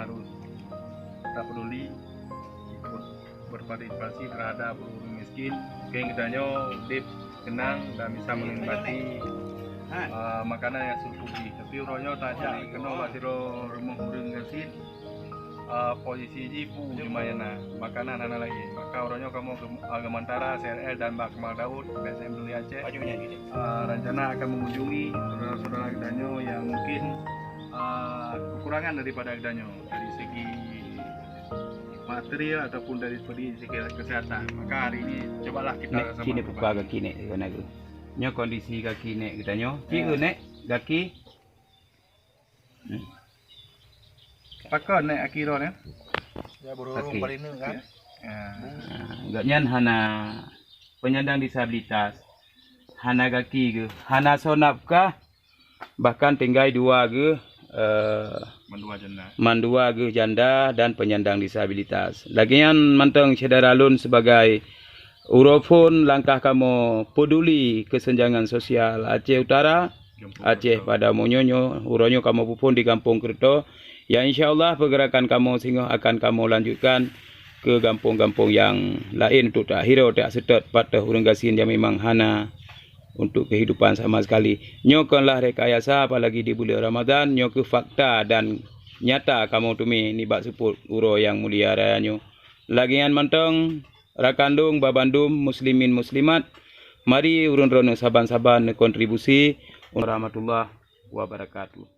harus tetap peduli ikut berpartisipasi terhadap orang miskin. Mungkin kedanyo dip kenang dan bisa menikmati makanan yang subsidi. Tapi uronyo tanya kena batiro rumah urang gasin posisi jipu lumayan makanan anak lagi. Maka uronyo kamu Gemantara, CRL dan Mbak Kemal Daud BSM Duli Aceh rencana akan mengunjungi saudara-saudara kedanyo yang mungkin kekurangan daripada kedanyo dari segi material ataupun dari segi kesehatan. Maka hari ini cobalah kita sama kini buka kaki nek kana ku. Nyo kondisi kaki nek kita nyo. Ki nek kaki. Pakon nek akiro nek. Ya burung paling kan. Enggak nyan hana penyandang disabilitas. Hana kaki ke. Hana sonap kah? Bahkan tinggal dua ke mandua ke janda dan penyandang disabilitas. Lagian manteng Cedaralun sebagai urofon langkah kamu peduli kesenjangan sosial Aceh Utara, Aceh pada Monyonyo, uronyo kamu pupun di Kampung Kerto. Ya insyaallah pergerakan kamu sehingga akan kamu lanjutkan ke kampung-kampung yang lain untuk tak hero tak setot pada urang gasin yang memang hana untuk kehidupan sama sekali. Nyokanlah rekayasa apalagi di bulan Ramadan, nyok fakta dan nyata kamu tumi ni bak seput uro yang mulia rayanyo. Lagian manteng rakandung babandum muslimin muslimat. Mari urun rono saban-saban kontribusi. Warahmatullahi wabarakatuh.